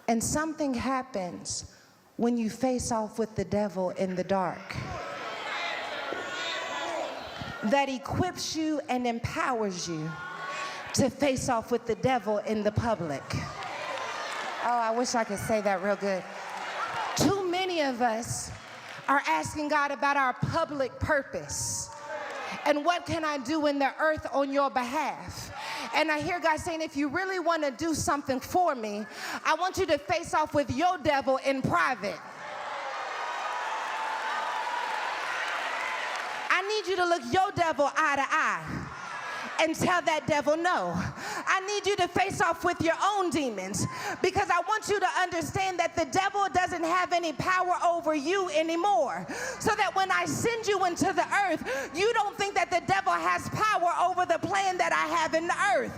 And something happens when you face off with the devil in the dark that equips you and empowers you to face off with the devil in the public. Oh, I wish I could say that real good. Too many of us are asking God about our public purpose and what can I do in the earth on your behalf. And I hear God saying, if you really want to do something for me, I want you to face off with your devil in private. I need you to look your devil eye to eye and tell that devil no. I need you to face off with your own demons, because I want you to understand that the devil doesn't have any power over you anymore. So that when I send you into the earth, you don't think that the devil has power over the plan that I have in the earth.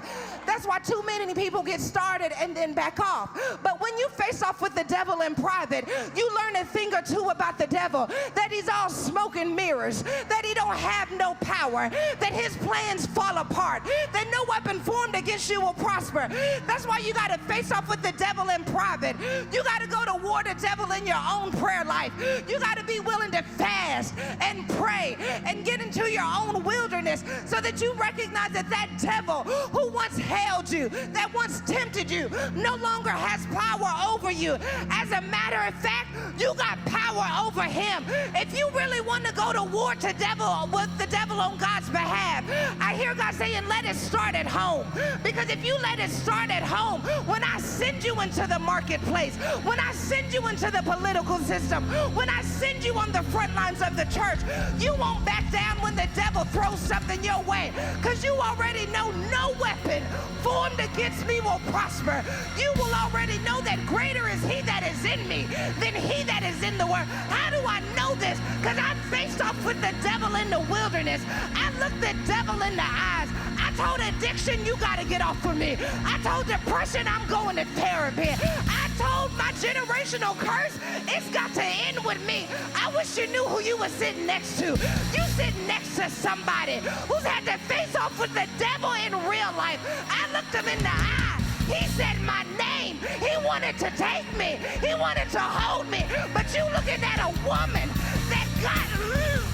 That's why too many people get started and then back off. But when you face off with the devil in private, you learn a thing or two about the devil, that he's all smoke and mirrors, that he don't have no power, that his plans fall apart, that no weapon formed against you will prosper. That's why you got to face off with the devil in private. You got to go to war the devil in your own prayer life. You got to be willing to fast and pray and get into your own wilderness so that you recognize that that devil who once held you, that once tempted you, no longer has power over you. As a matter of fact, you got power over him. If you really want to go to war to devil with the devil on God's behalf, I hear God saying, let it start at home. Because if you let it start at home, when I send you into the marketplace, when I send you into the political system, when I send you on the front lines of the church, you won't back down when the devil throws something your way. Because you already know no weapon formed against me will prosper. You will already know that greater is he that is in me than he that is in the world. How do I know this? Because I faced off with the devil in the wilderness. I looked the devil in the eyes. I told addiction, you got to get off of me. I told depression, I'm going to therapy. I told my generational curse, it's got to end with me. I wish you knew who you were sitting next to. You sitting next to somebody who's had to face off with the devil in real life. I looked him in the eye. He said my name. He wanted to take me. He wanted to hold me. But you looking at a woman that got loose.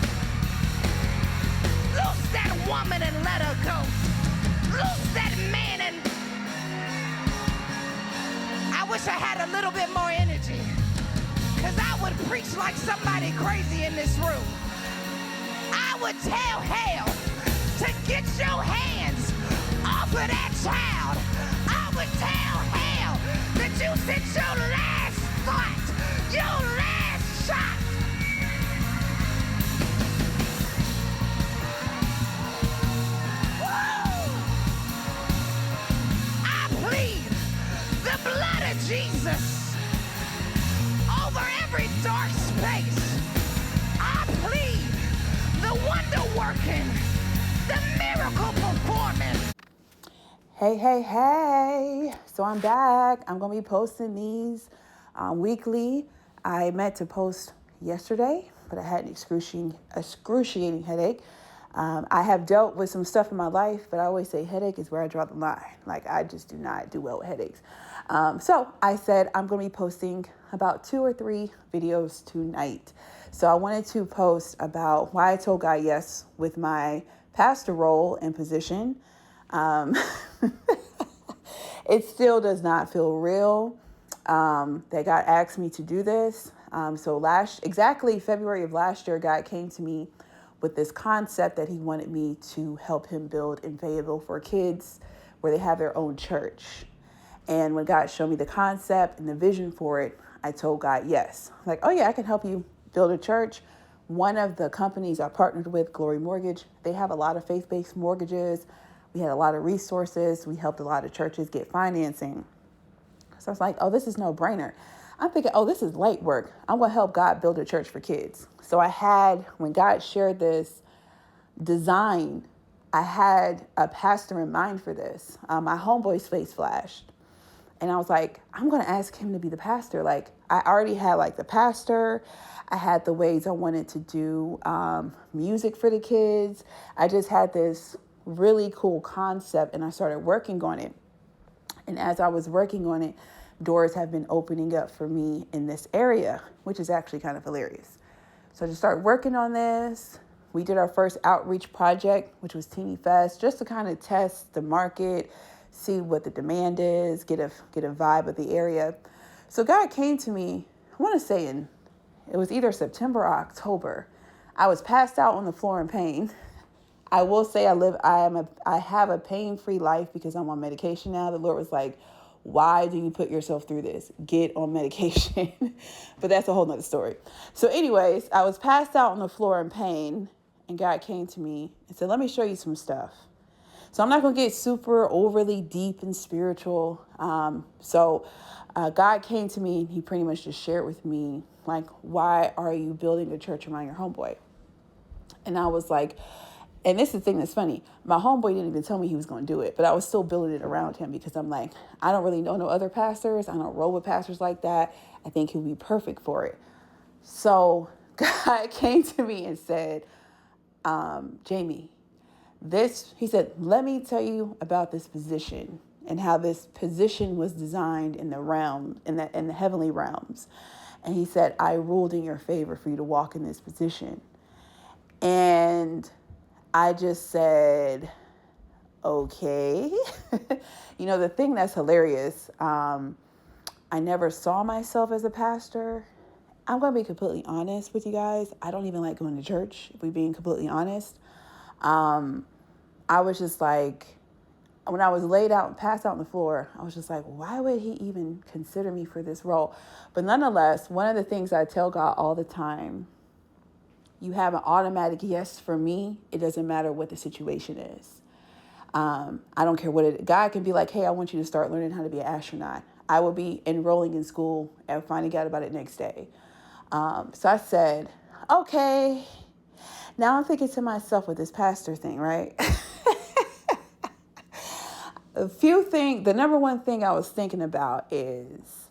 Loose that woman and let her go. Loose that man and... I wish I had a little bit more energy, because I would preach like somebody crazy in this room. I would tell hell to get your hands off of that child. I would tell hell that you sent your last thought, your last shot. The blood of Jesus over every dark space. I plead the wonder working, the miracle performing. Hey. So I'm back. I'm going to be posting these weekly. I meant to post yesterday, but I had an excruciating headache. I have dealt with some stuff in my life, but I always say headache is where I draw the line. Like, I just do not do well with headaches. So I said I'm going to be posting about 2 or 3 videos tonight. So I wanted to post about why I told God yes with my pastor role and position. It still does not feel real that God asked me to do this. So exactly February of last year, God came to me with this concept that he wanted me to help him build in Fayetteville for kids where they have their own church. And when God showed me the concept and the vision for it, I told God yes. Like, oh yeah, I can help you build a church. One of the companies I partnered with, Glory Mortgage, they have a lot of faith-based mortgages. We had a lot of resources. We helped a lot of churches get financing. So I was like, oh, this is no brainer. I'm thinking, oh, this is light work. I'm going to help God build a church for kids. So when God shared this design, I had a pastor in mind for this. My homeboy's face flashed. And I was like, I'm going to ask him to be the pastor. Like, I already had like the pastor. I had the ways I wanted to do music for the kids. I just had this really cool concept and I started working on it. And as I was working on it, doors have been opening up for me in this area, which is actually kind of hilarious. So I just started working on this. We did our first outreach project, which was Teeny Fest, just to kind of test the market, see what the demand is, get a vibe of the area. So God came to me, I want to say it was either September or October. I was passed out on the floor in pain. I will say I have a pain-free life because I'm on medication now. The Lord was like, why do you put yourself through this? Get on medication. But that's a whole nother story. So anyways, I was passed out on the floor in pain, and God came to me and said, let me show you some stuff. So I'm not going to get super overly deep and spiritual. God came to me and he pretty much just shared with me, like, why are you building a church around your homeboy? And I was like, and this is the thing that's funny. My homeboy didn't even tell me he was going to do it, but I was still building it around him because I'm like, I don't really know no other pastors. I don't roll with pastors like that. I think he'll be perfect for it. So God came to me and said, Jamie, he said, let me tell you about this position and how this position was designed in the realm, in the heavenly realms. And he said, I ruled in your favor for you to walk in this position. And I just said, okay. The thing that's hilarious, I never saw myself as a pastor. I'm going to be completely honest with you guys. I don't even like going to church, if we're being completely honest. I was just like, when I was laid out and passed out on the floor, I was just like, why would he even consider me for this role? But nonetheless, one of the things I tell God all the time, you have an automatic yes for me. It doesn't matter what the situation is. I don't care what God can be like, hey, I want you to start learning how to be an astronaut. I will be enrolling in school and finding out about it next day. So I said, okay. Now I'm thinking to myself with this pastor thing, right? The number one thing I was thinking about is,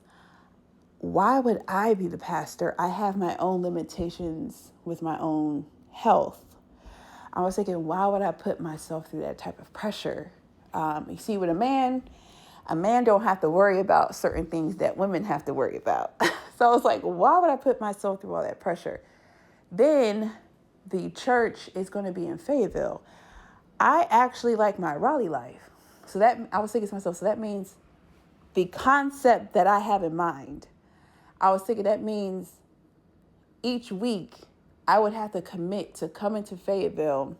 why would I be the pastor? I have my own limitations with my own health. I was thinking, why would I put myself through that type of pressure? You see, with a man don't have to worry about certain things that women have to worry about. So I was like, why would I put myself through all that pressure? Then the church is going to be in Fayetteville. I actually like my Raleigh life. So I was thinking to myself, so that means the concept that I have in mind, I was thinking that means each week I would have to commit to coming to Fayetteville.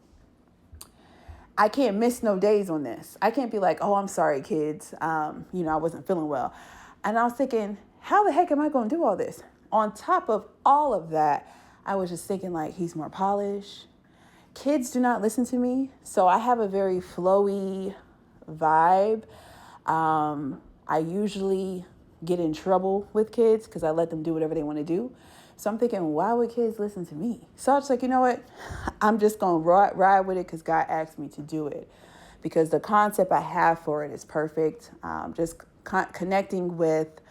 I can't miss no days on this. I can't be like, oh, I'm sorry, kids. I wasn't feeling well. And I was thinking, how the heck am I going to do all this? On top of all of that, I was just thinking, like, he's more polished. Kids do not listen to me. So I have a very flowy vibe. I usually get in trouble with kids because I let them do whatever they want to do. So I'm thinking, why would kids listen to me? So I was like, you know what? I'm just going to ride with it because God asked me to do it. Because the concept I have for it is perfect. Just connecting with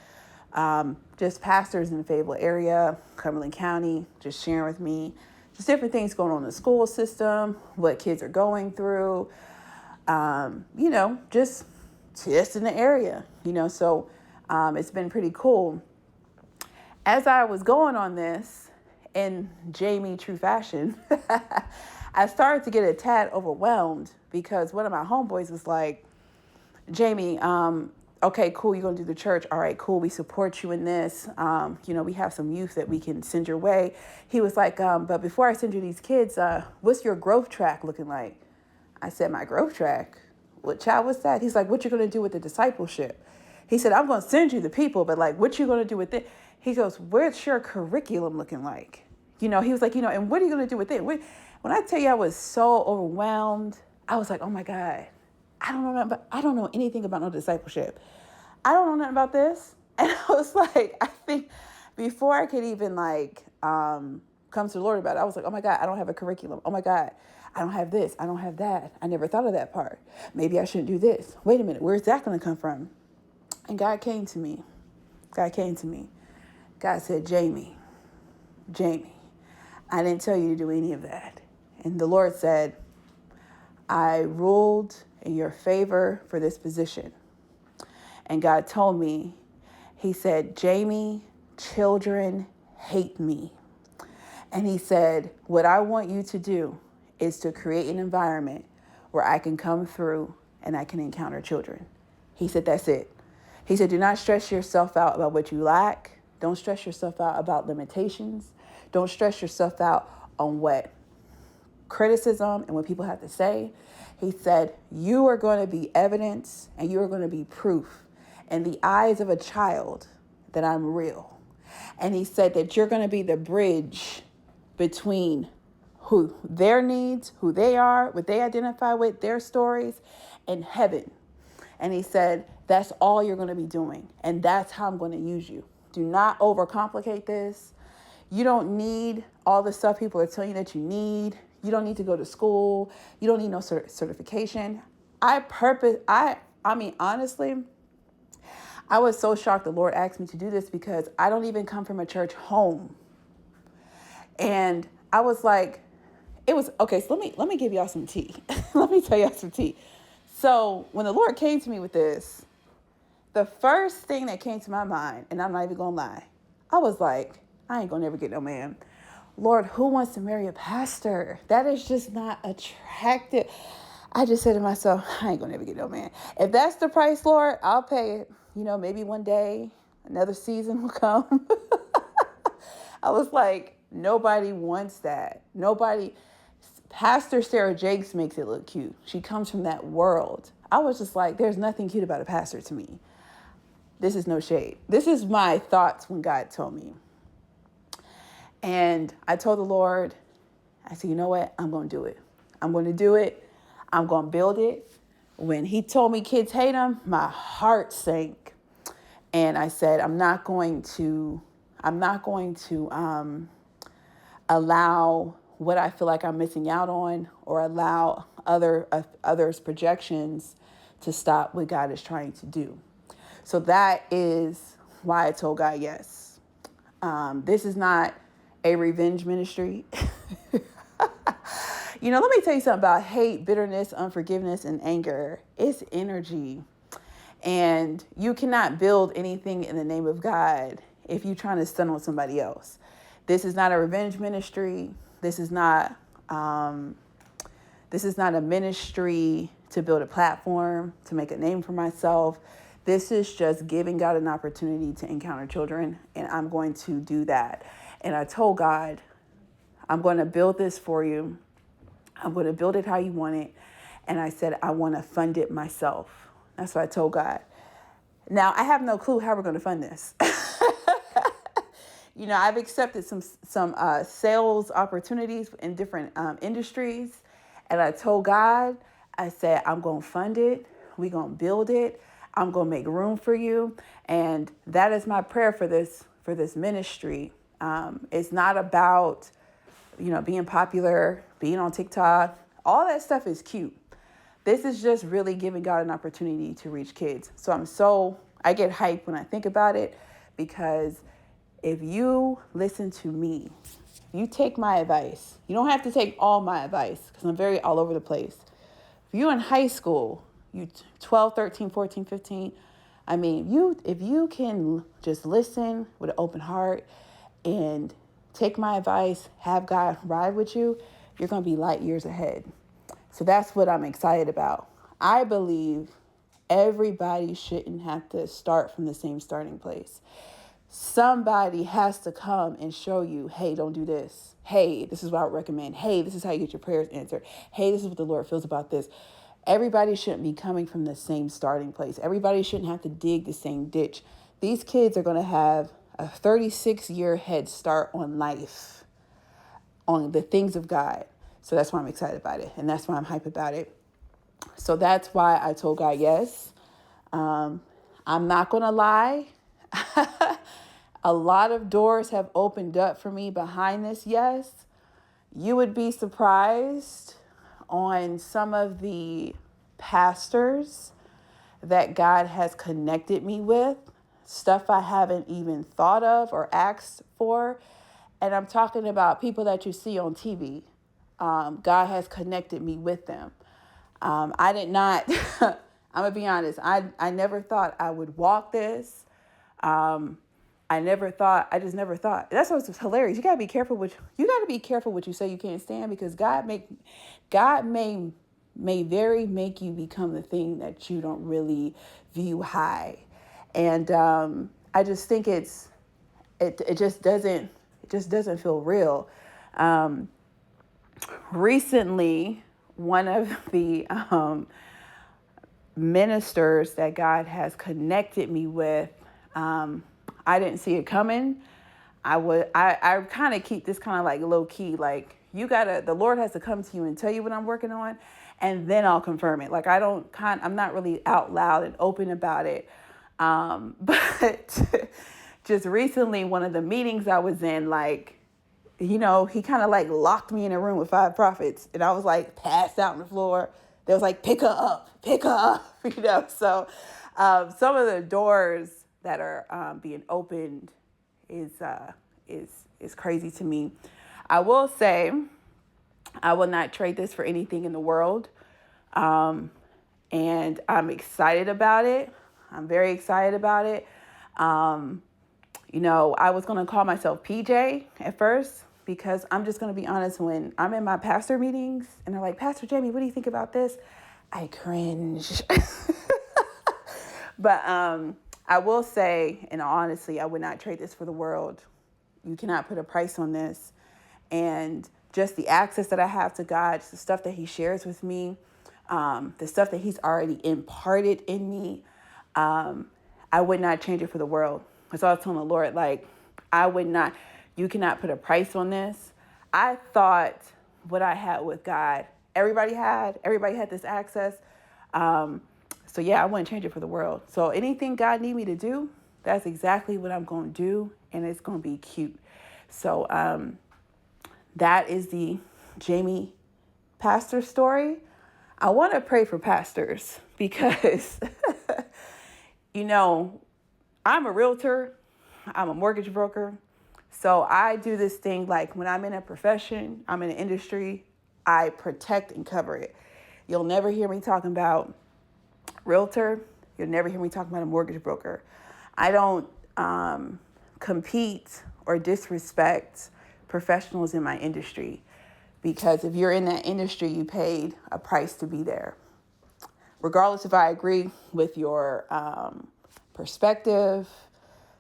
just pastors in the Fayetteville area, Cumberland County, just sharing with me just different things going on in the school system, what kids are going through, just in the area, so it's been pretty cool. As I was going on this in Jamie true fashion, I started to get a tad overwhelmed because one of my homeboys was like, Jamie, okay, cool, you're going to do the church. All right, cool, we support you in this. We have some youth that we can send your way. He was like, but before I send you these kids, what's your growth track looking like? I said, my growth track? What child was that? He's like, what you going to do with the discipleship? He said, I'm going to send you the people, but like, what you going to do with it? He goes, what's your curriculum looking like? He was like, and what are you going to do with it? When I tell you I was so overwhelmed, I was like, oh my God, I don't know anything about no discipleship. I don't know nothing about this. And I was like, I think before I could even come to the Lord about it, I was like, oh my God, I don't have a curriculum. Oh my God, I don't have this. I don't have that. I never thought of that part. Maybe I shouldn't do this. Wait a minute. Where's that going to come from? And God came to me. God said, Jamie, I didn't tell you to do any of that. And the Lord said, I ruled in your favor for this position. And God told me, he said, Jamie, children hate me. And he said, what I want you to do is to create an environment where I can come through and I can encounter children. He said, that's it. He said, do not stress yourself out about what you lack. Don't stress yourself out about limitations. Don't stress yourself out on what criticism and what people have to say. He said, you are going to be evidence and you are going to be proof in the eyes of a child that I'm real. And he said that you're going to be the bridge between who their needs, who they are, what they identify with, their stories, and heaven. And he said, that's all you're going to be doing. And that's how I'm going to use you. Do not overcomplicate this. You don't need all the stuff people are telling you that you need. You don't need to go to school. You don't need no certification. Honestly, I was so shocked the Lord asked me to do this because I don't even come from a church home. And I was like, okay, so let me give y'all some tea. Let me tell y'all some tea. So when the Lord came to me with this, the first thing that came to my mind, and I'm not even gonna lie, I was like, I ain't gonna never get no man. Lord, who wants to marry a pastor? That is just not attractive. I just said to myself, I ain't gonna never get no man. If that's the price, Lord, I'll pay it. Maybe one day another season will come. I was like, nobody wants that. Nobody. Pastor Sarah Jakes makes it look cute. She comes from that world. I was just like, there's nothing cute about a pastor to me. This is no shade. This is my thoughts when God told me. And I told the Lord, I said, you know what? I'm going to do it. I'm going to do it. I'm going to build it. When he told me kids hate him, my heart sank. And I said, I'm not going to allow what I feel like I'm missing out on or allow others' projections to stop what God is trying to do. So that is why I told God yes. This is not a revenge ministry. Let me tell you something about hate, bitterness, unforgiveness, and anger. It's energy. And you cannot build anything in the name of God if you're trying to stun on somebody else. This is not a revenge ministry. This is not a ministry to build a platform, to make a name for myself. This is just giving God an opportunity to encounter children, and I'm going to do that. And I told God, I'm going to build this for you. I'm going to build it how you want it. And I said, I want to fund it myself. That's what I told God. Now, I have no clue how we're going to fund this. I've accepted some sales opportunities in different industries. And I told God, I said, I'm going to fund it. We're going to build it. I'm going to make room for you. And that is my prayer for this ministry. It's not about, being popular, being on TikTok. All that stuff is cute. This is just really giving God an opportunity to reach kids. So I get hyped when I think about it, because if you listen to me, you take my advice. You don't have to take all my advice because I'm very all over the place. If you're in high school, you 12, 13, 14, 15, if you can just listen with an open heart and take my advice, have God ride with you, you're going to be light years ahead. So that's what I'm excited about. I believe everybody shouldn't have to start from the same starting place. Somebody has to come and show you, hey, don't do this. Hey, this is what I would recommend. Hey, this is how you get your prayers answered. Hey, this is what the Lord feels about this. Everybody shouldn't be coming from the same starting place. Everybody shouldn't have to dig the same ditch. These kids are going to have a 36-year head start on life, on the things of God. So that's why I'm excited about it. And that's why I'm hyped about it. So that's why I told God yes. I'm not going to lie. A lot of doors have opened up for me behind this yes. You would be surprised on some of the pastors that God has connected me with, stuff I haven't even thought of or asked for. And I'm talking about people that you see on TV. God has connected me with them. I I'm gonna be honest. I never thought I would walk this. I just never thought. That's what's hilarious. You gotta be careful what you say you can't stand, because God may very make you become the thing that you don't really view high. And I just think it just doesn't feel real. Recently, one of the ministers that God has connected me with, I didn't see it coming. I kind of keep this kind of like low key, like the Lord has to come to you and tell you what I'm working on, and then I'll confirm it. Like I'm not really out loud and open about it. But just recently, one of the meetings I was in, like, he kind of like locked me in a room with 5 prophets, and I was like passed out on the floor. They was like, pick her up. So some of the doors that are being opened is crazy to me. I will say, I will not trade this for anything in the world, and I'm excited about it. I'm very excited about it. I was gonna call myself PJ at first, because I'm just gonna be honest. When I'm in my pastor meetings and they're like, Pastor Jamie, what do you think about this? I cringe. But I will say, and honestly, I would not trade this for the world. You cannot put a price on this. And just the access that I have to God, the stuff that he shares with me, the stuff that he's already imparted in me, I would not change it for the world. So I was telling the Lord, like, you cannot put a price on this. I thought what I had with God, everybody had this access. So yeah, I wouldn't change it for the world. So anything God need me to do, that's exactly what I'm going to do. And it's going to be cute. So that is the Jamie pastor story. I want to pray for pastors because, I'm a realtor. I'm a mortgage broker. So I do this thing, like when I'm in a profession, I'm in an industry, I protect and cover it. You'll never hear me talking about realtor. You'll never hear me talking about a mortgage broker. I don't compete or disrespect professionals in my industry, because if you're in that industry, you paid a price to be there. Regardless if I agree with your perspective,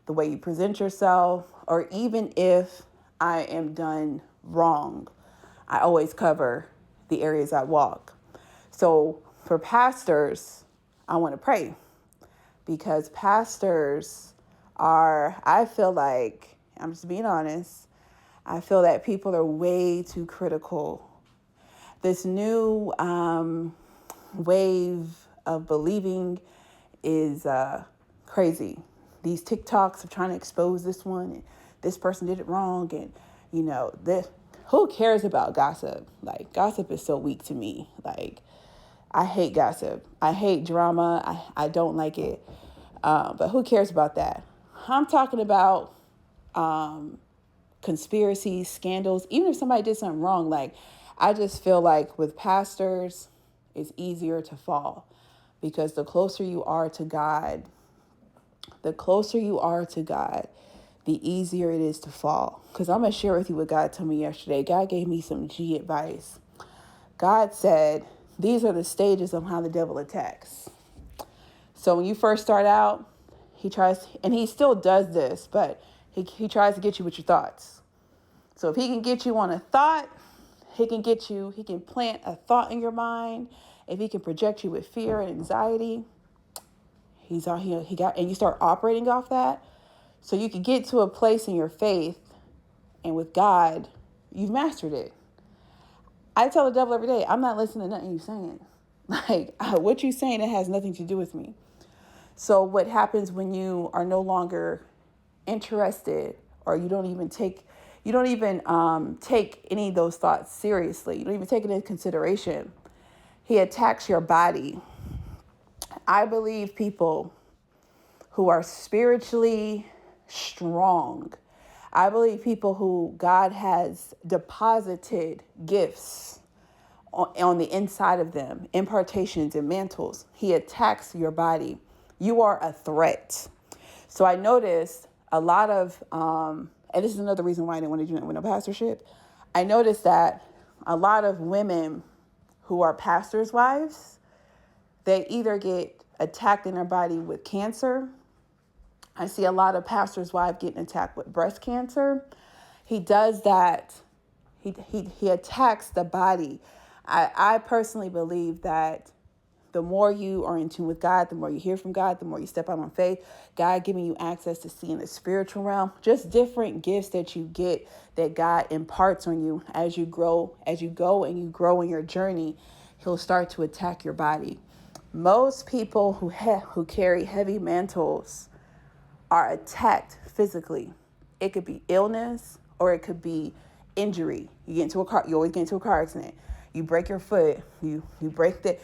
the way you present yourself, or even if I am done wrong, I always cover the areas I walk. So for pastors, I want to pray, because pastors I feel like, I'm just being honest, I feel that people are way too critical. This new wave of believing is crazy. These TikToks are trying to expose this one, and this person did it wrong, and who cares about gossip? Like, gossip is so weak to me. Like, I hate gossip. I hate drama. I don't like it. But who cares about that? I'm talking about conspiracies, scandals. Even if somebody did something wrong, like, I just feel like with pastors, it's easier to fall, because the closer you are to God, the easier it is to fall. Because I'm going to share with you what God told me yesterday. God gave me some G advice. God said, these are the stages of how the devil attacks. So when you first start out, he tries, and he still does this, but he tries to get you with your thoughts. So if he can get you on a thought, he can plant a thought in your mind. If he can project you with fear and anxiety, and you start operating off that. So you can get to a place in your faith, and with God, you've mastered it. I tell the devil every day, I'm not listening to nothing you're saying. Like, what you're saying, it has nothing to do with me. So what happens when you are no longer interested, or you don't even take any of those thoughts seriously, you don't even take it into consideration, he attacks your body. I believe people who are spiritually strong, I believe people who God has deposited gifts on the inside of them, impartations and mantles. He attacks your body. You are a threat. So I noticed a lot of, and this is another reason why I didn't want to do it with no pastorship. I noticed that a lot of women who are pastors' wives, they either get attacked in their body with cancer. I see a lot of pastors' wives getting attacked with breast cancer. He does that. He attacks the body. I personally believe that the more you are in tune with God, the more you hear from God, the more you step out on faith, God giving you access to see in the spiritual realm, just different gifts that you get that God imparts on you as you grow, as you go and you grow in your journey, he'll start to attack your body. Most people who carry heavy mantles are attacked physically. It could be illness or it could be injury. You get into a car, you always get into a car accident. You break your foot, you break the,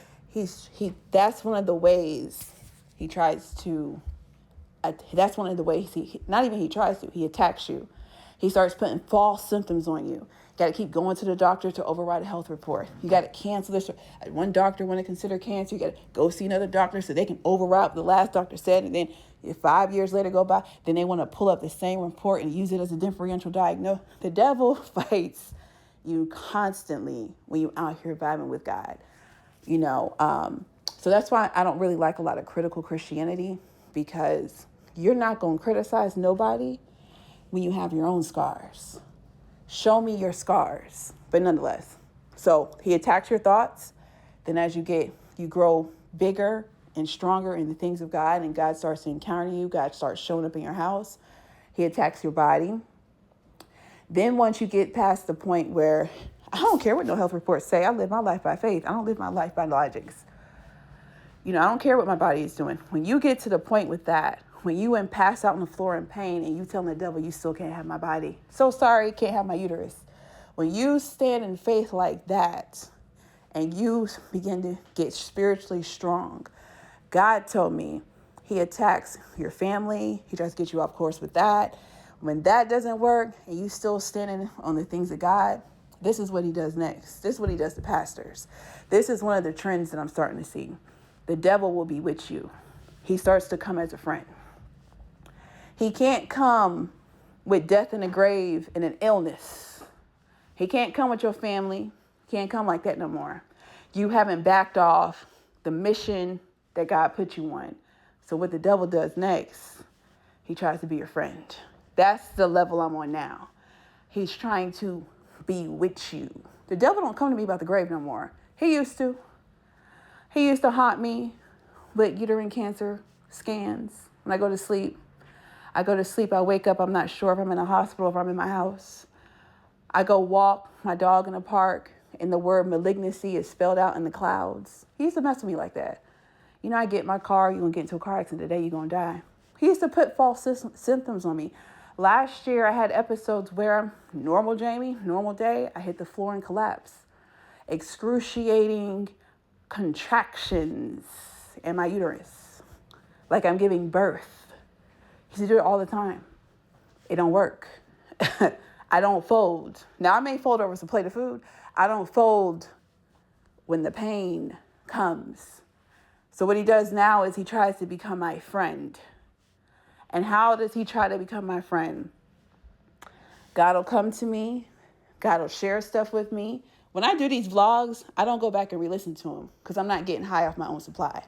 that's one of the ways he tries to, that's one of the ways he attacks you. He starts putting false symptoms on you. You got to keep going to the doctor to override a health report. You got to cancel this. One doctor want to consider cancer. You got to go see another doctor so they can override what the last doctor said. And then if 5 years later go by, then they want to pull up the same report and use it as a differential diagnosis. The devil fights you constantly when you're out here vibing with God. So that's why I don't really like a lot of critical Christianity, because you're not going to criticize nobody when you have your own scars. Show me your scars. But nonetheless, so he attacks your thoughts. Then as you grow bigger and stronger in the things of God, and God starts to encounter you, God starts showing up in your house, he attacks your body. Then once you get past the point where I don't care what no health reports say, I live my life by faith. I don't live my life by logics. I don't care what my body is doing. When you get to the point with that, when you pass out on the floor in pain and you telling the devil you still can't have my body, so sorry, can't have my uterus. When you stand in faith like that and you begin to get spiritually strong, God told me he attacks your family. He tries to get you off course with that. When that doesn't work and you still standing on the things of God, this is what he does next. This is what he does to pastors. This is one of the trends that I'm starting to see. The devil will be with you. He starts to come as a friend. He can't come with death in the grave and an illness. He can't come with your family. He can't come like that no more. You haven't backed off the mission that God put you on. So what the devil does next, he tries to be your friend. That's the level I'm on now. He's trying to be with you. The devil don't come to me about the grave no more. He used to. He used to haunt me with uterine cancer scans. When I go to sleep, I wake up, I'm not sure if I'm in a hospital, if I'm in my house. I go walk my dog in the park, and the word malignancy is spelled out in the clouds. He used to mess with me like that. I get in my car, you're going to get into a car accident today, you're going to die. He used to put false symptoms on me. Last year, I had episodes where normal day, I hit the floor and collapse. Excruciating contractions in my uterus, like I'm giving birth. He used to do it all the time. It don't work. I don't fold. Now, I may fold over some plate of food. I don't fold when the pain comes. So what he does now is he tries to become my friend. And how does he try to become my friend? God will come to me. God will share stuff with me. When I do these vlogs, I don't go back and re-listen to them because I'm not getting high off my own supply.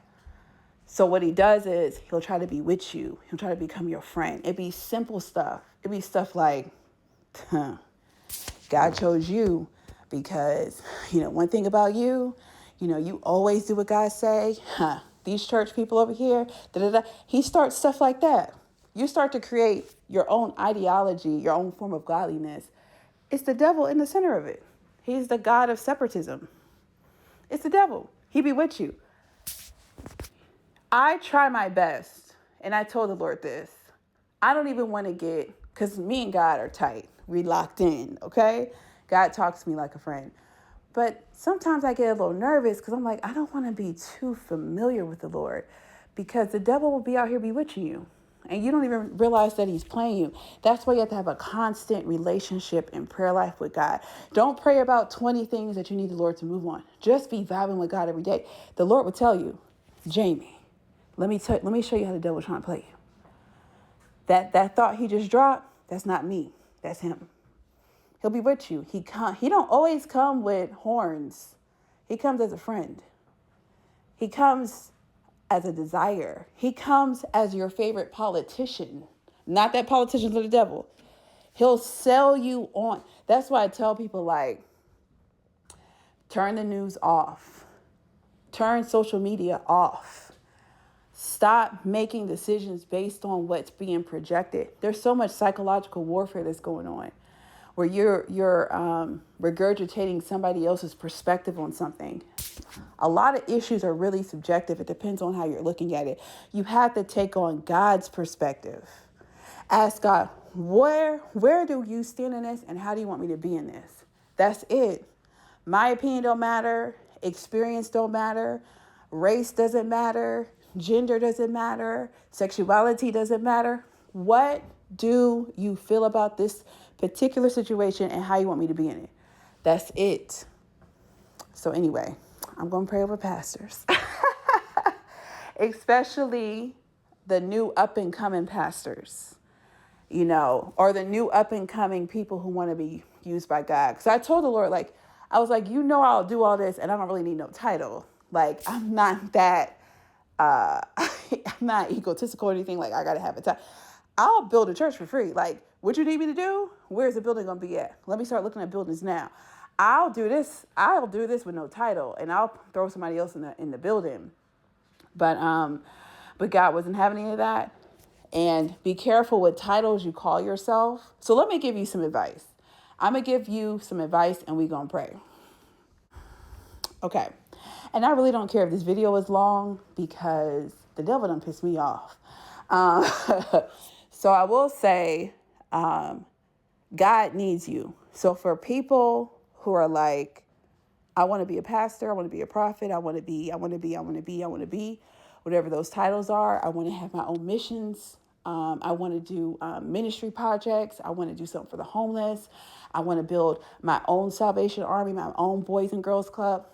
So what he does is he'll try to be with you. He'll try to become your friend. It'd be simple stuff. It'd be stuff like, God chose you because, one thing about you, you always do what God say. These church people over here, He starts stuff like that. You start to create your own ideology, your own form of godliness. It's the devil in the center of it. He's the God of separatism. It's the devil. He be with you. I try my best, and I told the Lord this. I don't even want to because me and God are tight. We locked in, okay? God talks to me like a friend. But sometimes I get a little nervous because I'm like, I don't want to be too familiar with the Lord because the devil will be out here bewitching you. and you don't even realize that he's playing you. That's why you have to have a constant relationship and prayer life with God. Don't pray about 20 things that you need the Lord to move on. Just be vibing with God every day. The Lord will tell you, Jamie, let me show you how the devil's trying to play you. That thought he just dropped, that's not me. That's him. He'll be with you. He don't always come with horns. He comes as a friend. He comes as a desire. He comes as your favorite politician. Not that politicians are the devil. He'll sell you on. That's why I tell people, like, turn the news off. Turn social media off. Stop making decisions based on what's being projected. There's so much psychological warfare that's going on where you're regurgitating somebody else's perspective on something. A lot of issues are really subjective. It depends on how you're looking at it. You have to take on God's perspective. Ask God, where do you stand in this and how do you want me to be in this? That's it. My opinion don't matter. Experience don't matter. Race doesn't matter. Gender doesn't matter. Sexuality doesn't matter. What do you feel about this particular situation and how you want me to be in it? That's it. So anyway, I'm going to pray over pastors, especially the new up and coming pastors, or the new up and coming people who want to be used by God. Because I told the Lord, I was like, I'll do all this and I don't really need no title. Like, I'm not that. I'm not egotistical or anything. Like, I got to have a title. I'll build a church for free. Like, what you need me to do? Where's the building going to be at? Let me start looking at buildings now. I'll do this with no title, and I'll throw somebody else in the building. But God wasn't having any of that. And be careful what titles you call yourself. So let me give you some advice. I'm going to give you some advice, and we're going to pray. Okay. And I really don't care if this video is long because the devil done pissed me off. So I will say, God needs you. So for people who are like, I want to be a pastor, I want to be a prophet, I want to be, whatever those titles are. I want to have my own missions. I want to do ministry projects. I want to do something for the homeless. I want to build my own Salvation Army, my own Boys and Girls Club.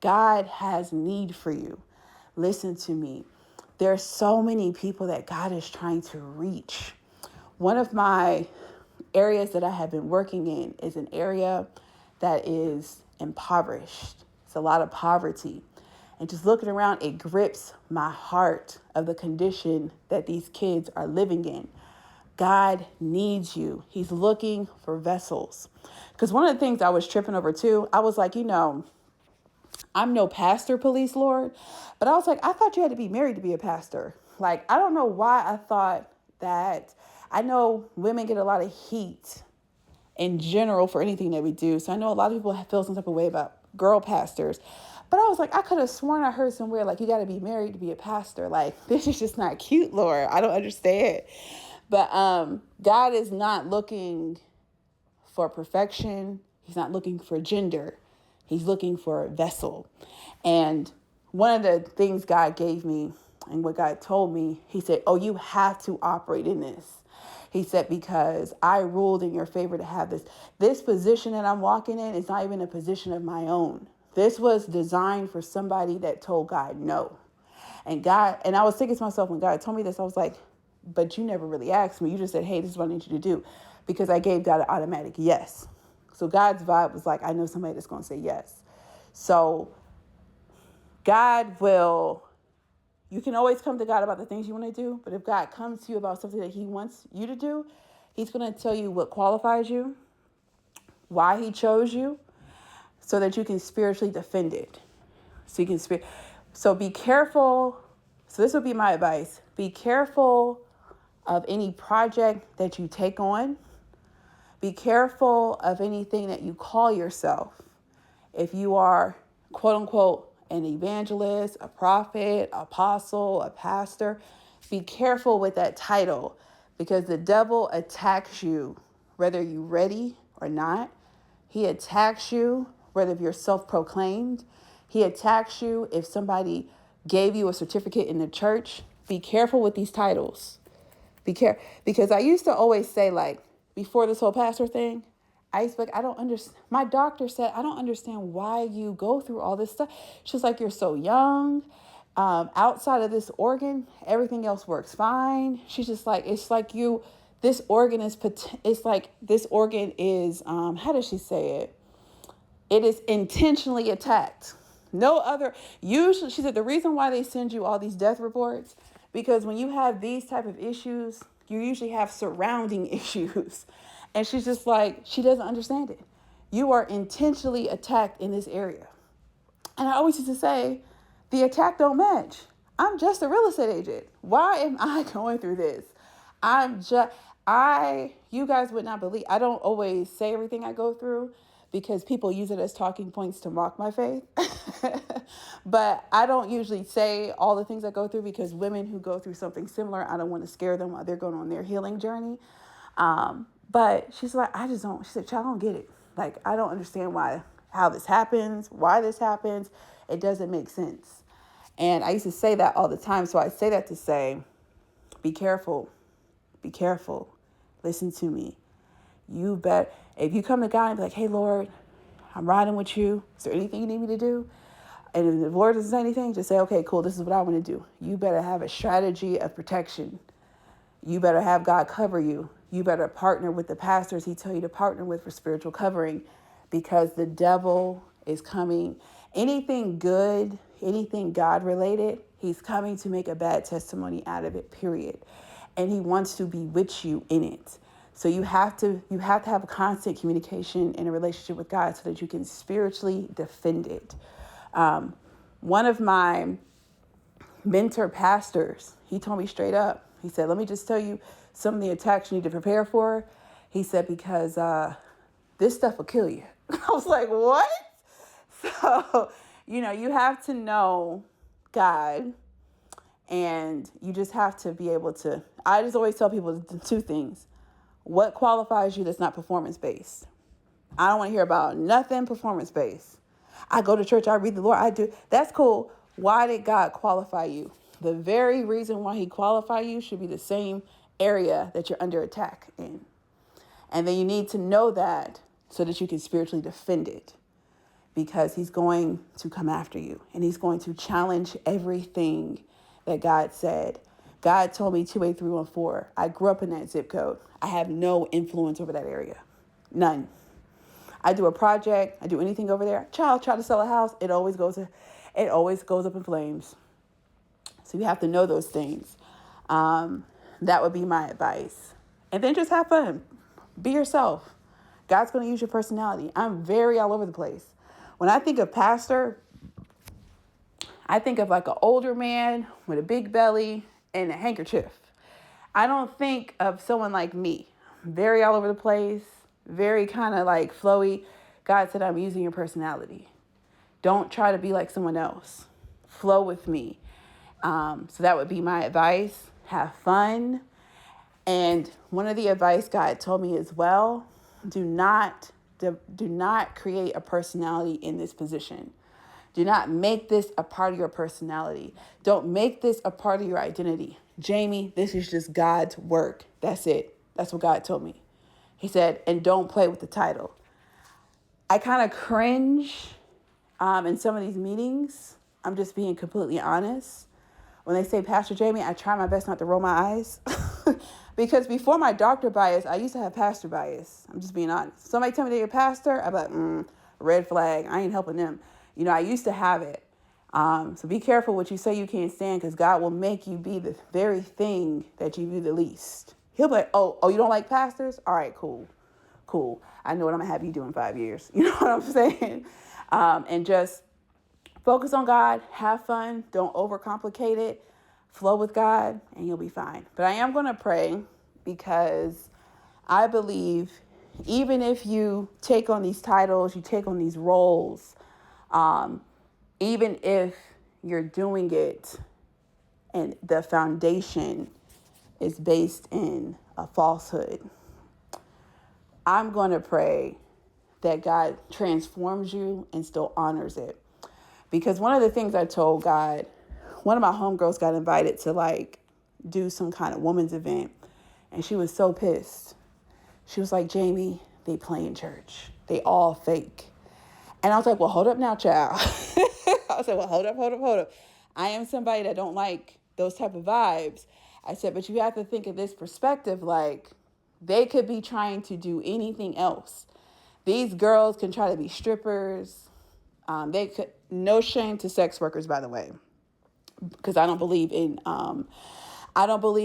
God has need for you. Listen to me. There are so many people that God is trying to reach. One of my areas that I have been working in is an area that is impoverished. It's a lot of poverty. And just looking around, it grips my heart of the condition that these kids are living in. God needs you. He's looking for vessels. Because one of the things I was tripping over too, I was like, I'm no pastor police, Lord. But I was like, I thought you had to be married to be a pastor. Like, I don't know why I thought that. I know women get a lot of heat in general for anything that we do. So I know a lot of people feel some type of way about girl pastors. But I was like, I could have sworn I heard somewhere, like, you got to be married to be a pastor. Like, this is just not cute, Lord. I don't understand. But God is not looking for perfection. He's not looking for gender. He's looking for a vessel. And one of the things God gave me and what God told me, he said, you have to operate in this. He said, because I ruled in your favor to have this. This position that I'm walking in is not even a position of my own. This was designed for somebody that told God no. And I was thinking to myself, when God told me this, I was like, but you never really asked me. You just said, hey, this is what I need you to do. Because I gave God an automatic yes. So God's vibe was like, I know somebody that's going to say yes. So you can always come to God about the things you want to do. But if God comes to you about something that he wants you to do, he's going to tell you what qualifies you, why he chose you, so that you can spiritually defend it. So be careful. So this would be my advice. Be careful of any project that you take on. Be careful of anything that you call yourself. If you are, quote unquote, an evangelist, a prophet, apostle, a pastor, be careful with that title, because the devil attacks you whether you're ready or not. He attacks you whether you're self-proclaimed. He attacks you if somebody gave you a certificate in the church. Be careful with these titles. Be careful. Because I used to always say, like, before this whole pastor thing, I used to be like, I don't understand. My doctor said, I don't understand why you go through all this stuff. She's like, you're so young. Outside of this organ, everything else works fine. She's just like, it's like this organ is, it's like this organ is, how does she say it? It is intentionally attacked. No other, usually, she said, the reason why they send you all these death reports, because when you have these type of issues, you usually have surrounding issues. And she's just like, she doesn't understand it. You are intentionally attacked in this area. And I always used to say, the attack don't match. I'm just a real estate agent. Why am I going through this? You guys would not believe, I don't always say everything I go through because people use it as talking points to mock my faith. But I don't usually say all the things I go through because women who go through something similar, I don't want to scare them while they're going on their healing journey. But she's like, she said, child, I don't get it. Like, I don't understand how this happens, why this happens. It doesn't make sense. And I used to say that all the time. So I say that to say, be careful, listen to me. If you come to God and be like, hey, Lord, I'm riding with you. Is there anything you need me to do? And if the Lord doesn't say anything, just say, okay, cool. This is what I want to do. You better have a strategy of protection. You better have God cover you. You better partner with the pastors he tell you to partner with for spiritual covering, because the devil is coming. Anything good, anything God related, he's coming to make a bad testimony out of it, period. And he wants to be with you in it. So you have to have a constant communication and a relationship with God so that you can spiritually defend it. One of my mentor pastors, he told me straight up, he said, let me just tell you some of the attacks you need to prepare for. He said, because this stuff will kill you. I was like, what? So, you have to know God, and you just have to be able to, I just always tell people two things. What qualifies you that's not performance-based? I don't want to hear about nothing performance-based. I go to church, I read the Lord, I do. That's cool. Why did God qualify you? The very reason why he qualified you should be the same area that you're under attack in. And then you need to know that so that you can spiritually defend it, because he's going to come after you and he's going to challenge everything that God said. God told me 28314. I grew up in that zip code. I have no influence over that area. None. I do a project. I do anything over there. Child, try to sell a house. It always goes up in flames. So you have to know those things. That would be my advice. And then just have fun. Be yourself. God's going to use your personality. I'm very all over the place. When I think of pastor, I think of like an older man with a big belly and a handkerchief. I don't think of someone like me. Very all over the place, very kind of like flowy. God said, I'm using your personality. Don't try to be like someone else. Flow with me. So that would be my advice. Have fun. And one of the advice God told me as well, do not create a personality in this position. Do not make this a part of your personality. Don't make this a part of your identity. Jamie, this is just God's work. That's it. That's what God told me. He said, and don't play with the title. I kind of cringe in some of these meetings. I'm just being completely honest. When they say Pastor Jamie, I try my best not to roll my eyes. Because before my doctor bias, I used to have pastor bias. I'm just being honest. Somebody tell me they're a pastor, I'm like, red flag. I ain't helping them. I used to have it. So be careful what you say you can't stand, because God will make you be the very thing that you view the least. He'll be like, oh, you don't like pastors? All right, cool. I know what I'm going to have you do in 5 years. You know what I'm saying? And just focus on God. Have fun. Don't overcomplicate it. Flow with God, and you'll be fine. But I am going to pray, because I believe even if you take on these titles, you take on these roles, even if you're doing it and the foundation is based in a falsehood, I'm going to pray that God transforms you and still honors it. Because one of the things I told God, one of my homegirls got invited to do some kind of women's event. And she was so pissed. She was like, Jamie, they playing church. They all fake. And I was like, well, hold up now, child. I was like, well, hold up. I am somebody that don't like those type of vibes. I said, but you have to think of this perspective, like they could be trying to do anything else. These girls can try to be strippers. They could, no shame to sex workers, by the way, because I don't believe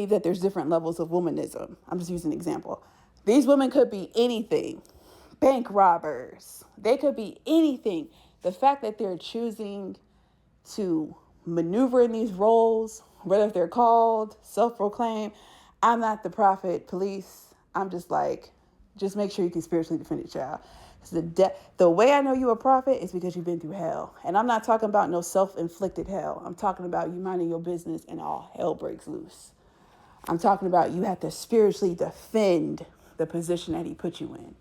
that there's different levels of womanism. I'm just using an example. These women could be anything. Bank robbers. They could be anything. The fact that they're choosing to maneuver in these roles, whether they're called, self-proclaimed, I'm not the prophet police. I'm just like, just make sure you can spiritually defend it, child. The way I know you a prophet is because you've been through hell. And I'm not talking about no self-inflicted hell. I'm talking about you minding your business and all hell breaks loose. I'm talking about you have to spiritually defend the position that he put you in.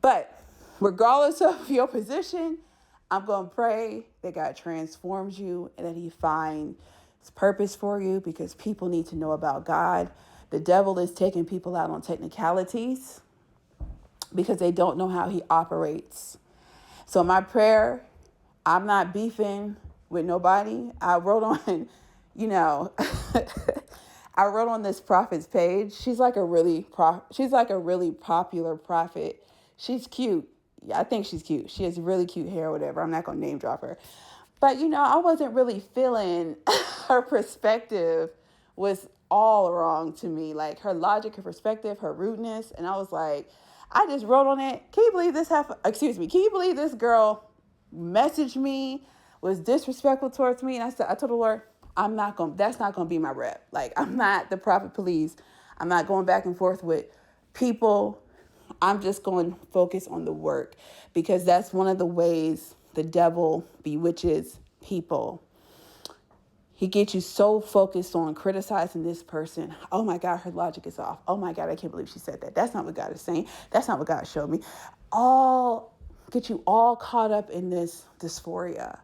But regardless of your position, I'm going to pray that God transforms you and that he finds purpose for you, because people need to know about God. The devil is taking people out on technicalities because they don't know how he operates. So my prayer, I'm not beefing with nobody. I wrote on, I wrote on this prophet's page. She's like a really popular prophet. She's cute. Yeah, I think she's cute. She has really cute hair or whatever. I'm not going to name drop her. But, I wasn't really feeling her perspective was all wrong to me. Like her logic, her perspective, her rudeness. And I was like, I just wrote on it. Can you believe Can you believe this girl messaged me, was disrespectful towards me? And I told the Lord, that's not going to be my rep. Like, I'm not the prophet police. I'm not going back and forth with people. I'm just going to focus on the work, because that's one of the ways the devil bewitches people. He gets you so focused on criticizing this person. Oh my God, her logic is off. Oh my God, I can't believe she said that. That's not what God is saying. That's not what God showed me. Get you all caught up in this dysphoria.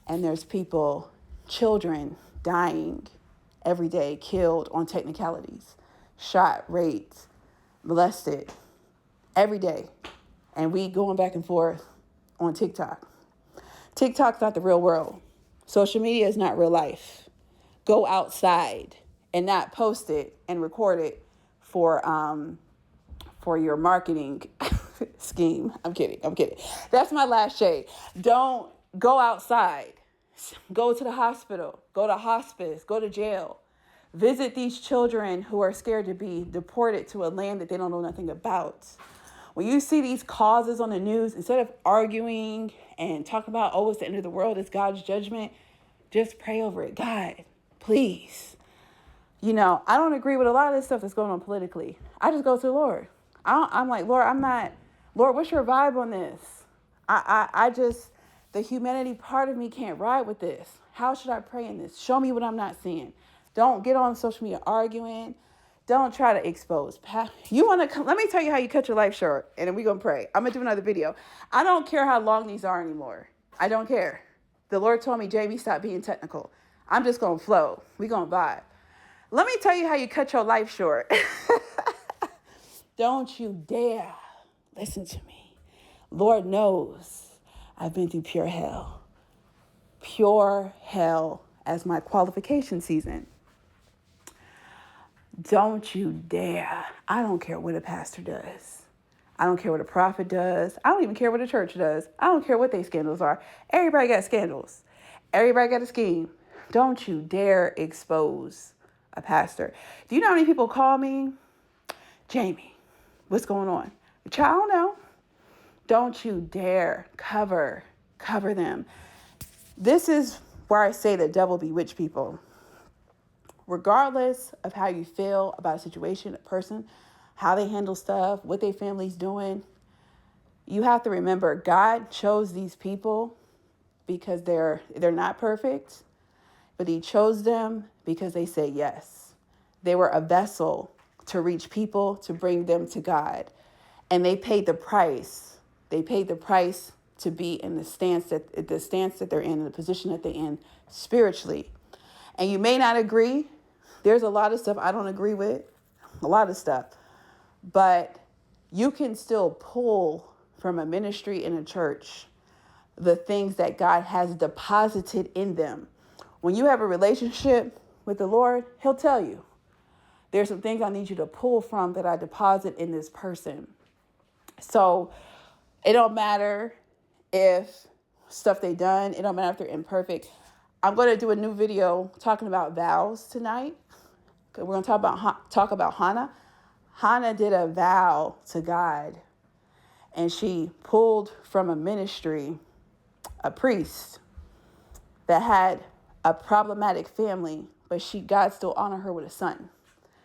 And there's people, children dying every day, killed on technicalities, shot, raped, molested every day. And we going back and forth on TikTok. TikTok's not the real world. Social media is not real life. Go outside and not post it and record it for your marketing scheme. I'm kidding. That's my last shade. Don't go outside. Go to the hospital. Go to hospice. Go to jail. Visit these children who are scared to be deported to a land that they don't know nothing about. When you see these causes on the news, instead of arguing and talking about, oh, it's the end of the world, it's God's judgment, just pray over it. God, please. I don't agree with a lot of this stuff that's going on politically. I just go to the Lord. I'm like, Lord, what's your vibe on this? The humanity part of me can't ride with this. How should I pray in this? Show me what I'm not seeing. Don't get on social media arguing. Don't try to expose. Let me tell you how you cut your life short, and then we're going to pray. I'm going to do another video. I don't care how long these are anymore. I don't care. The Lord told me, Jamie, stop being technical. I'm just going to flow. We're going to vibe. Let me tell you how you cut your life short. Don't you dare listen to me. Lord knows I've been through pure hell. Pure hell as my qualification season. Don't you dare. I don't care what a pastor does. I don't care what a prophet does. I don't even care what a church does. I don't care what their scandals are. Everybody got scandals. Everybody got a scheme. Don't you dare expose a pastor. Do you know how many people call me? Jamie, what's going on? Child, I don't know. Don't you dare cover them. This is where I say the devil bewitch people. Regardless of how you feel about a situation, a person, how they handle stuff, what their family's doing, you have to remember God chose these people because they're not perfect, but he chose them because they say yes. They were a vessel to reach people, to bring them to God. And they paid the price. They paid the price to be in the stance that they're in the position that they're in spiritually. And you may not agree. There's a lot of stuff I don't agree with. a lot of stuff. But you can still pull from a ministry in a church the things that God has deposited in them. When you have a relationship with the Lord, he'll tell you, there's some things I need you to pull from that I deposit in this person. So it don't matter if stuff they done, it don't matter if they're imperfect. I'm going to do a new video talking about vows tonight. We're going to talk about Hannah. Hannah did a vow to God, and she pulled from a ministry, a priest that had a problematic family, but God still honored her with a son.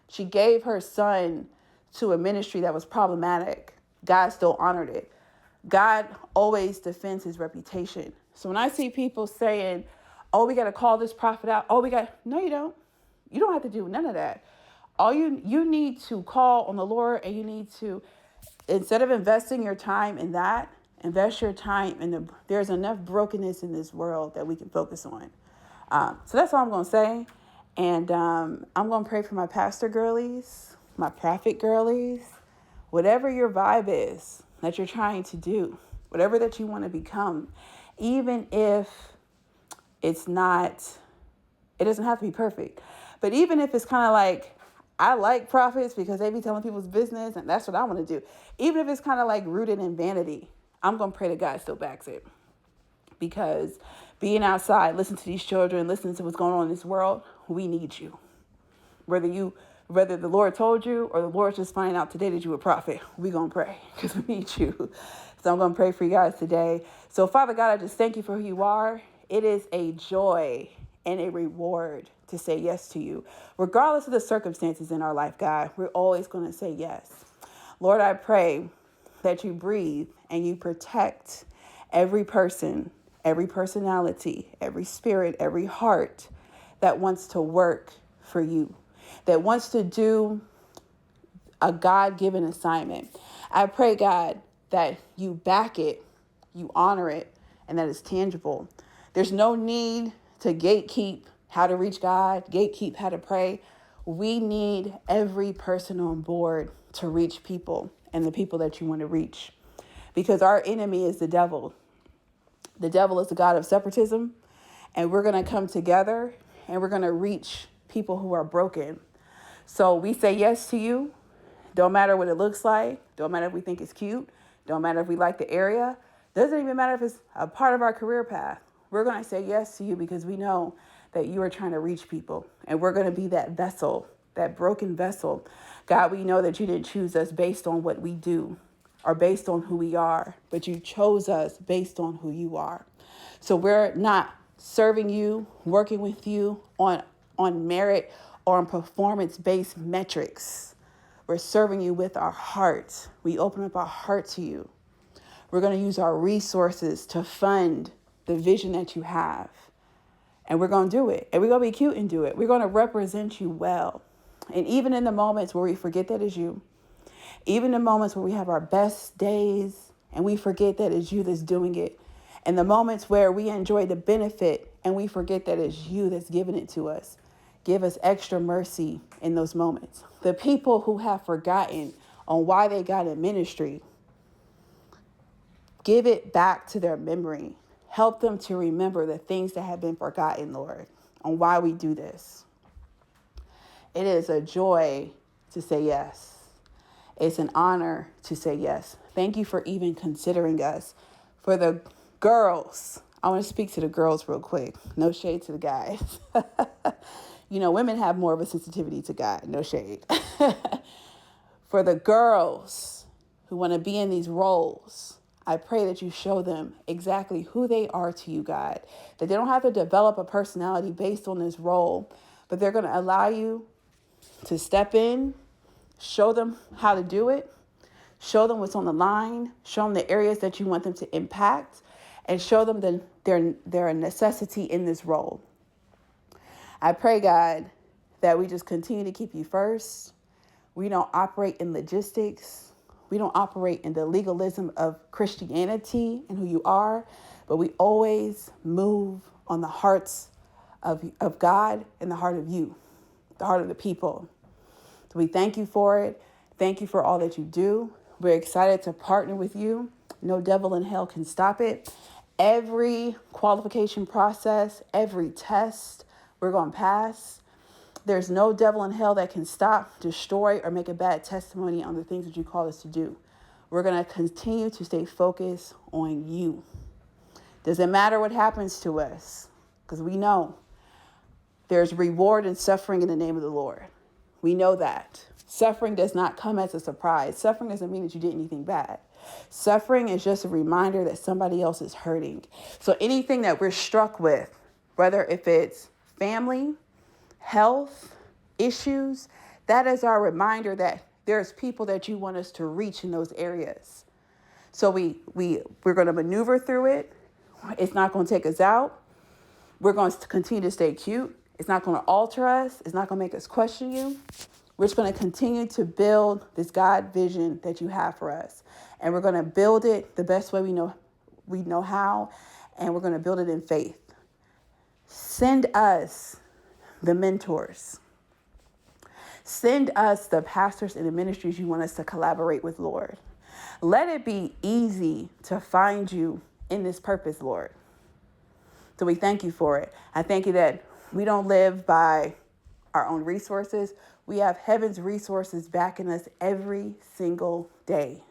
She gave her son to a ministry that was problematic. God still honored it. God always defends his reputation. So when I see people saying, oh, we got to call this prophet out. No, you don't. You don't have to do none of that. All you need to call on the Lord, and you need to, instead of investing your time in that, invest your time in there's enough brokenness in this world that we can focus on. So that's all I'm going to say. And I'm going to pray for my pastor girlies, my prophet girlies, whatever your vibe is that you're trying to do, whatever that you want to become, even if it doesn't have to be perfect. But even if it's kind of like, I like prophets because they be telling people's business and that's what I want to do. Even if it's kind of like rooted in vanity, I'm going to pray that God still backs it. Because being outside, listening to these children, listening to what's going on in this world, we need you. Whether the Lord told you or the Lord just finding out today that you're a prophet, we're going to pray because we need you. So I'm going to pray for you guys today. So Father God, I just thank you for who you are. It is a joy and a reward to say yes to you. Regardless of the circumstances in our life, God, we're always going to say yes. Lord, I pray that you breathe and you protect every person, every personality, every spirit, every heart that wants to work for you, that wants to do a God-given assignment. I pray, God, that you back it, you honor it, and that it's tangible. There's no need to gatekeep how to reach God, gatekeep how to pray. We need every person on board to reach people and the people that you want to reach. Because our enemy is the devil. The devil is the God of separatism. And we're going to come together and we're going to reach people who are broken. So we say yes to you. Don't matter what it looks like. Don't matter if we think it's cute. Don't matter if we like the area. Doesn't even matter if it's a part of our career path. We're going to say yes to you because we know that you are trying to reach people. And we're going to be that vessel, that broken vessel. God, we know that you didn't choose us based on what we do or based on who we are, but you chose us based on who you are. So we're not serving you, working with you on merit or on performance-based metrics. We're serving you with our heart. We open up our heart to you. We're going to use our resources to fund the vision that you have. And we're going to do it. And we're going to be cute and do it. We're going to represent you well. And even in the moments where we forget that it's you, even the moments where we have our best days and we forget that it's you that's doing it, and the moments where we enjoy the benefit and we forget that it's you that's giving it to us, give us extra mercy in those moments. The people who have forgotten on why they got in ministry, give it back to their memory. Help them to remember the things that have been forgotten, Lord, on why we do this. It is a joy to say yes. It's an honor to say yes. Thank you for even considering us. For the girls, I want to speak to the girls real quick. No shade to the guys. Women have more of a sensitivity to God. No shade. For the girls who want to be in these roles, I pray that you show them exactly who they are to you, God. That they don't have to develop a personality based on this role, but they're going to allow you to step in, show them how to do it, show them what's on the line, show them the areas that you want them to impact, and show them their necessity in this role. I pray, God, that we just continue to keep you first. We don't operate in logistics. We don't operate in the legalism of Christianity and who you are, but we always move on the hearts of God and the heart of you, the heart of the people. So we thank you for it. Thank you for all that you do. We're excited to partner with you. No devil in hell can stop it. Every qualification process, every test, we're going to pass. There's no devil in hell that can stop, destroy, or make a bad testimony on the things that you call us to do. We're going to continue to stay focused on you. Doesn't matter what happens to us, because we know there's reward in suffering in the name of the Lord. We know that. Suffering does not come as a surprise. Suffering doesn't mean that you did anything bad. Suffering is just a reminder that somebody else is hurting. So anything that we're struck with, whether if it's family, health, issues, that is our reminder that there's people that you want us to reach in those areas. So we're going to maneuver through it. It's not going to take us out. We're going to continue to stay cute. It's not going to alter us. It's not going to make us question you. We're just going to continue to build this God vision that you have for us. And we're going to build it the best way we know how. And we're going to build it in faith. Send us the mentors. Send us the pastors and the ministries you want us to collaborate with, Lord. Let it be easy to find you in this purpose, Lord. So we thank you for it. I thank you that we don't live by our own resources. We have heaven's resources backing us every single day.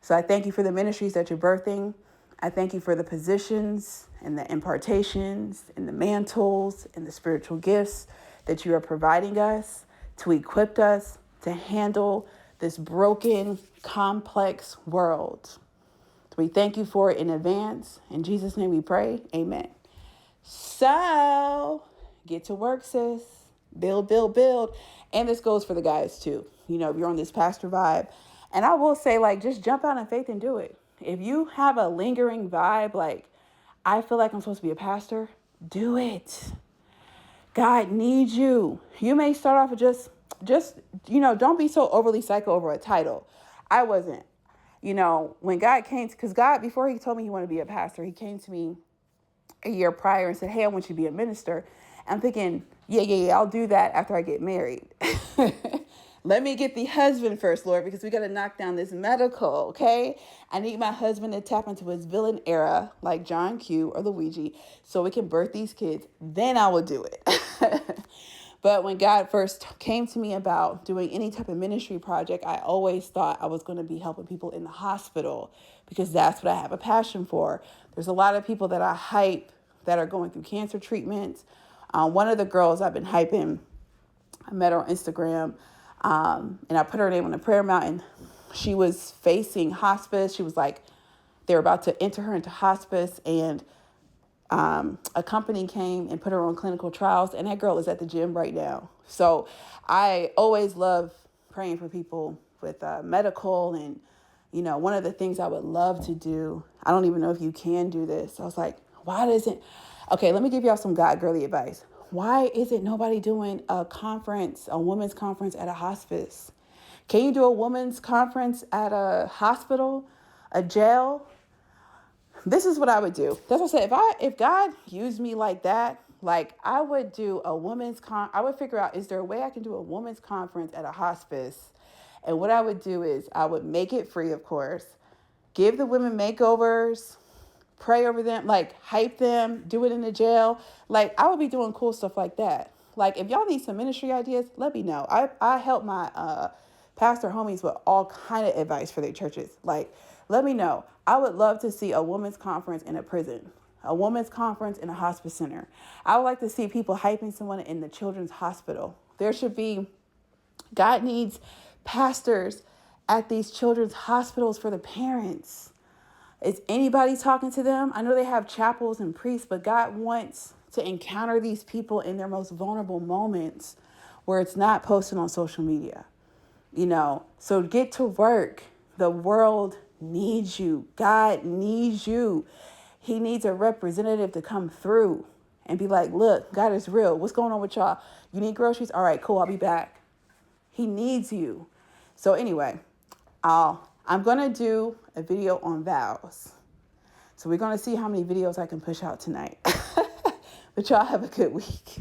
So I thank you for the ministries that you're birthing. I thank you for the positions and the impartations and the mantles and the spiritual gifts that you are providing us to equip us to handle this broken, complex world. So we thank you for it in advance. In Jesus' name we pray. Amen. So get to work, sis. Build, build, build. And this goes for the guys too. You know, if you're on this pastor vibe. And I will say, like, just jump out in faith and do it. If you have a lingering vibe, like, I feel like I'm supposed to be a pastor, do it. God needs you. You may start off with just, don't be so overly psycho over a title. I wasn't. When God came, because God, before he told me he wanted to be a pastor, he came to me a year prior and said, hey, I want you to be a minister. I'm thinking, yeah, I'll do that after I get married. Let me get the husband first, Lord, because we got to knock down this medical, okay? I need my husband to tap into his villain era, like John Q or Luigi, so we can birth these kids. Then I will do it. But when God first came to me about doing any type of ministry project, I always thought I was going to be helping people in the hospital because that's what I have a passion for. There's a lot of people that I hype that are going through cancer treatments. One of the girls I've been hyping, I met her on Instagram, and I put her name on the prayer mountain. She was facing hospice. She was like, they're about to enter her into hospice, and a company came and put her on clinical trials, and that girl is at the gym right now. So I always love praying for people with medical, and one of the things I would love to do, I don't even know if you can do this. I was like, okay, let me give y'all some God girly advice. Why isn't nobody doing a women's conference at a hospice? Can you do a women's conference at a hospital, a jail? This is what I would do. That's what I said. If God used me like that, like I would do a I would figure out, is there a way I can do a women's conference at a hospice? And what I would do is I would make it free, of course, give the women makeovers, pray over them, like hype them, do it in the jail. Like I would be doing cool stuff like that. Like if y'all need some ministry ideas, let me know. I help my pastor homies with all kind of advice for their churches. Like, let me know. I would love to see a women's conference in a prison, a women's conference in a hospice center. I would like to see people hyping someone in the children's hospital. God needs pastors at these children's hospitals for the parents. Is anybody talking to them? I know they have chapels and priests, but God wants to encounter these people in their most vulnerable moments where it's not posted on social media. So get to work. The world needs you. God needs you. He needs a representative to come through and be like, look, God is real. What's going on with y'all? You need groceries? All right, cool. I'll be back. He needs you. So anyway, I'm going to do a video on vows. So we're going to see how many videos I can push out tonight. But y'all have a good week.